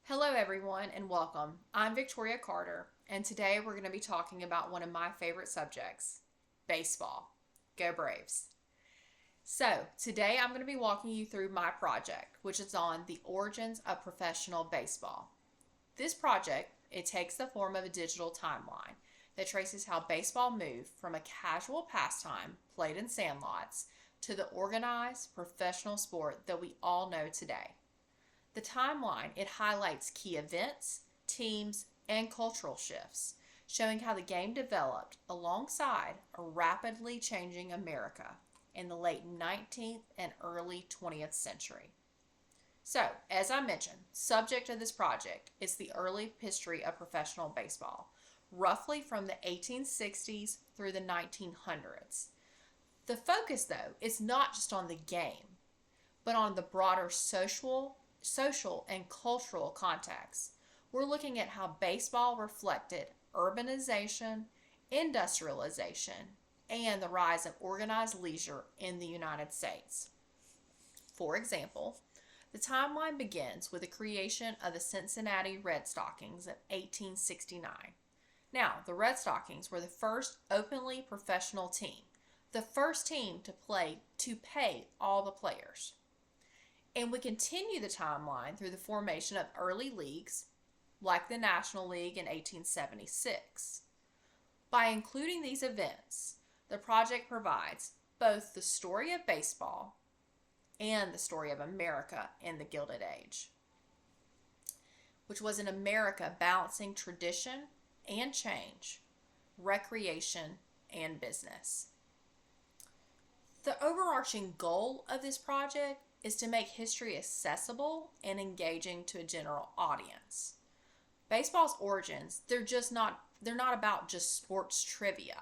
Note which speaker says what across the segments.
Speaker 1: Hello, everyone, and welcome. I'm Victoria Carter, and today we're going to be talking about one of my favorite subjects baseball. Go Braves. So, today I'm going to be walking you through my project, which is on the origins of professional baseball. This project, it takes the form of a digital timeline that traces how baseball moved from a casual pastime played in sandlots to the organized professional sport that we all know today. The timeline, it highlights key events, teams, and cultural shifts, showing how the game developed alongside a rapidly changing America in the late 19th and early 20th century. So, as I mentioned, subject of this project is the early history of professional baseball, roughly from the 1860s through the 1900s. The focus, though, is not just on the game, but on the broader social and cultural context. We're looking at how baseball reflected urbanization, industrialization, and the rise of organized leisure in the United States. For example, the timeline begins with the creation of the Cincinnati Red Stockings of 1869. Now, the Red Stockings were the first openly professional team, the first team to pay all the players. And we continue the timeline through the formation of early leagues, like the National League in 1876. By including these events, the project provides both the story of baseball and the story of America in the Gilded Age, which was an America balancing tradition and change, recreation and business. The overarching goal of this project is to make history accessible and engaging to a general audience. Baseball's origins, they're not about just sports trivia.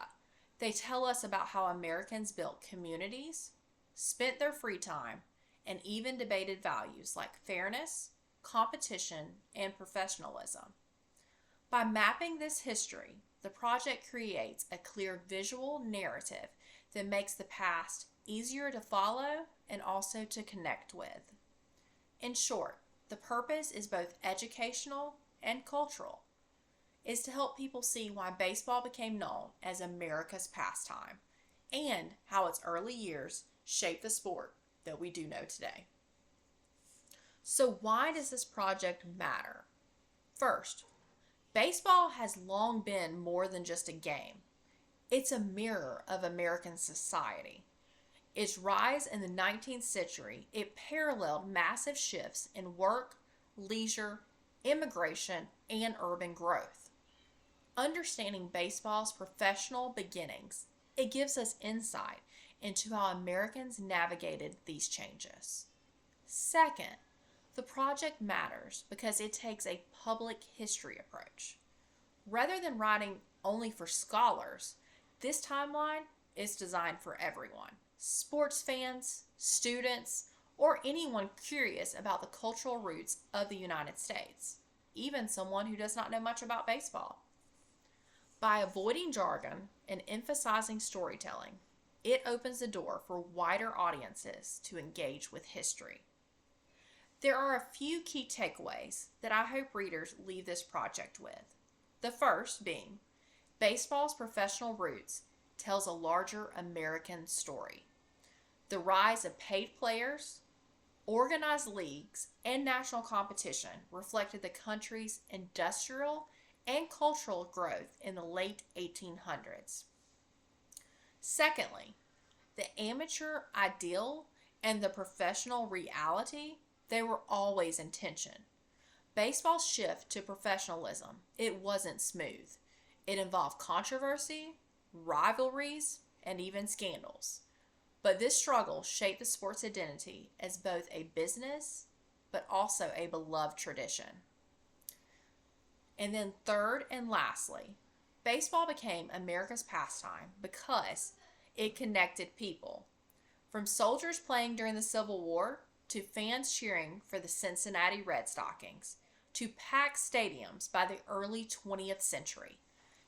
Speaker 1: They tell us about how Americans built communities, spent their free time, and even debated values like fairness, competition, and professionalism. By mapping this history, the project creates a clear visual narrative that makes the past easier to follow and also to connect with. In short, the purpose is both educational and cultural. Is to help people see why baseball became known as America's pastime and how its early years shaped the sport that we do know today. So why does this project matter? First, baseball has long been more than just a game. It's a mirror of American society. Its rise in the 19th century, it paralleled massive shifts in work, leisure, immigration, and urban growth. Understanding baseball's professional beginnings, it gives us insight into how Americans navigated these changes. Second, the project matters because it takes a public history approach. Rather than writing only for scholars, this timeline is designed for everyone: sports fans, students, or anyone curious about the cultural roots of the United States, even someone who does not know much about baseball. By avoiding jargon and emphasizing storytelling, it opens the door for wider audiences to engage with history. There are a few key takeaways that I hope readers leave this project with. The first being, baseball's professional roots tells a larger American story. The rise of paid players, organized leagues, and national competition reflected the country's industrial and cultural growth in the late 1800s. Secondly, the amateur ideal and the professional reality, they were always in tension. Baseball's shift to professionalism, it wasn't smooth. It involved controversy, rivalries, and even scandals. But this struggle shaped the sport's identity as both a business but also a beloved tradition. And then third and lastly, baseball became America's pastime because it connected people. From soldiers playing during the Civil War to fans cheering for the Cincinnati Red Stockings to packed stadiums by the early 20th century,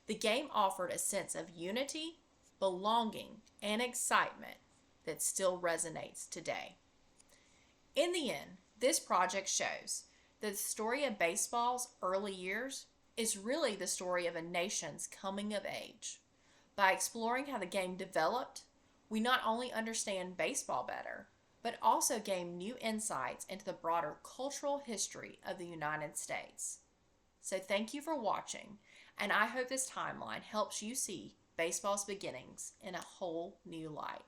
Speaker 1: the game offered a sense of unity, belonging, and excitement that still resonates today. In the end, this project shows The story of baseball's early years is really the story of a nation's coming of age. By exploring how the game developed, we not only understand baseball better, but also gain new insights into the broader cultural history of the United States. So, thank you for watching, and I hope this timeline helps you see baseball's beginnings in a whole new light.